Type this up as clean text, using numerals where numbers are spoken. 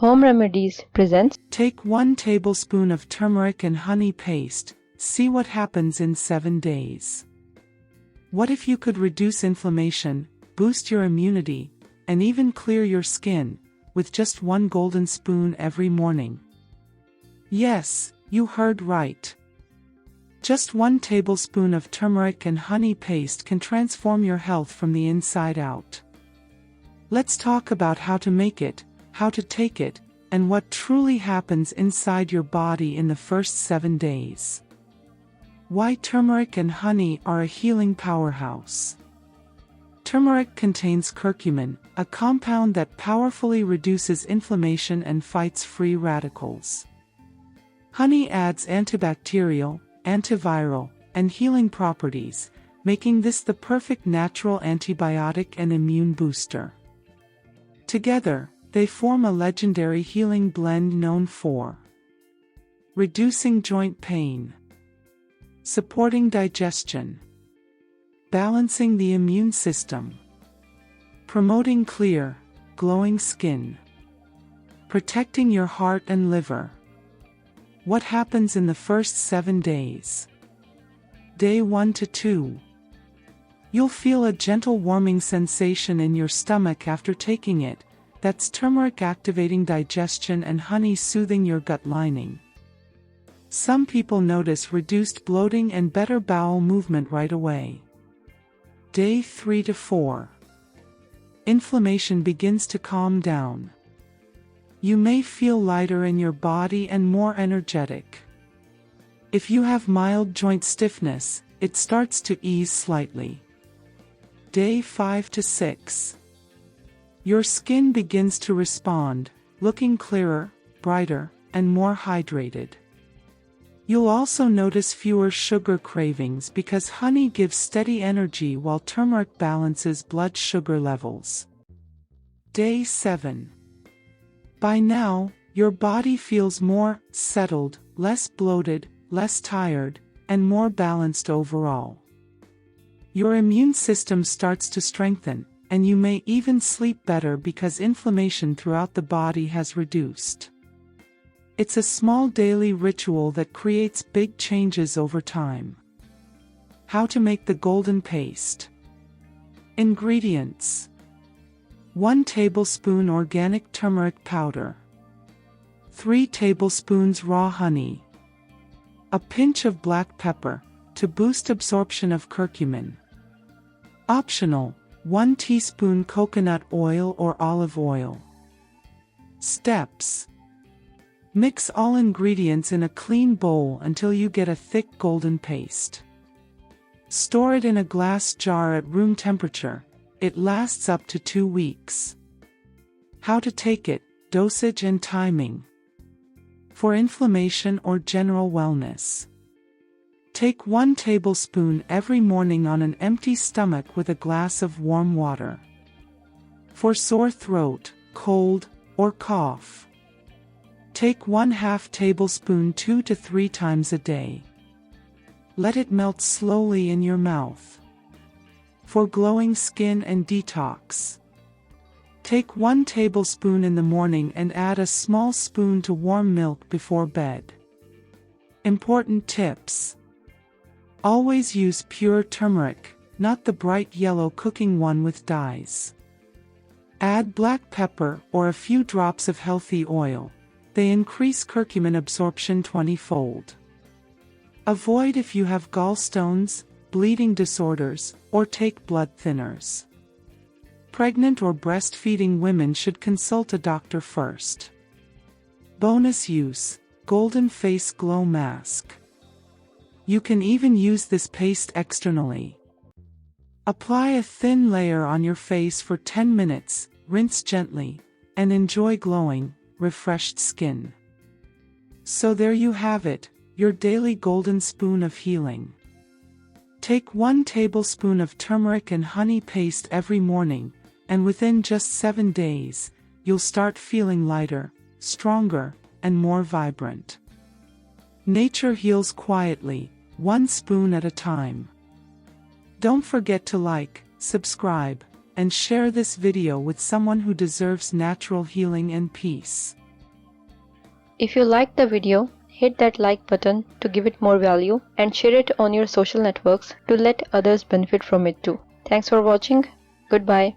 Home Remedies presents. Take 1 tablespoon of turmeric and honey paste. See what happens in 7 days. What if you could reduce inflammation, boost your immunity, and even clear your skin, with just 1 golden spoon every morning? Yes, you heard right. Just 1 tablespoon of turmeric and honey paste can transform your health from the inside out. Let's talk about how to make it, how to take it, and what truly happens inside your body in the first 7 days. Why turmeric and honey are a healing powerhouse. Turmeric contains curcumin, a compound that powerfully reduces inflammation and fights free radicals. Honey adds antibacterial, antiviral, and healing properties, making this the perfect natural antibiotic and immune booster. Together, they form a legendary healing blend known for reducing joint pain, supporting digestion, balancing the immune system, promoting clear, glowing skin, protecting your heart and liver. What happens in the first 7 days? Day 1 to 2. You'll feel a gentle warming sensation in your stomach after taking it. That's turmeric activating digestion and honey soothing your gut lining. Some people notice reduced bloating and better bowel movement right away. Day 3 to 4. Inflammation begins to calm down. You may feel lighter in your body and more energetic. If you have mild joint stiffness, it starts to ease slightly. Day 5 to 6. Your skin begins to respond, looking clearer, brighter, and more hydrated. You'll also notice fewer sugar cravings because honey gives steady energy while turmeric balances blood sugar levels. Day 7. By now, your body feels more settled, less bloated, less tired, and more balanced overall. Your immune system starts to strengthen, and you may even sleep better because inflammation throughout the body has reduced. It's a small daily ritual that creates big changes over time. How to make the golden paste. Ingredients: 1 tablespoon organic turmeric powder, 3 tablespoons raw honey, a pinch of black pepper to boost absorption of curcumin. Optional: 1 teaspoon coconut oil or olive oil. Steps: mix all ingredients in a clean bowl until you get a thick golden paste. Store it in a glass jar at room temperature. It lasts up to 2 weeks. How to take it, dosage and timing. For inflammation or general wellness. Take 1 tablespoon every morning on an empty stomach with a glass of warm water. For sore throat, cold, or cough, take 1/2 tablespoon 2 to 3 times a day. Let it melt slowly in your mouth. For glowing skin and detox, take 1 tablespoon in the morning and add a small spoon to warm milk before bed. Important tips: always use pure turmeric, not the bright yellow cooking one with dyes. Add black pepper or a few drops of healthy oil. They increase curcumin absorption 20-fold. Avoid if you have gallstones, bleeding disorders, or take blood thinners. Pregnant or breastfeeding women should consult a doctor first. Bonus use: golden face glow mask. You can even use this paste externally. Apply a thin layer on your face for 10 minutes, rinse gently, and enjoy glowing, refreshed skin. So there you have it, your daily golden spoon of healing. Take 1 tablespoon of turmeric and honey paste every morning, and within just 7 days, you'll start feeling lighter, stronger, and more vibrant. Nature heals quietly, 1 spoon at a time. Don't forget to like, subscribe, and share this video with someone who deserves natural healing and peace. If you liked the video, hit that like button to give it more value and share it on your social networks to let others benefit from it too. Thanks for watching. Goodbye.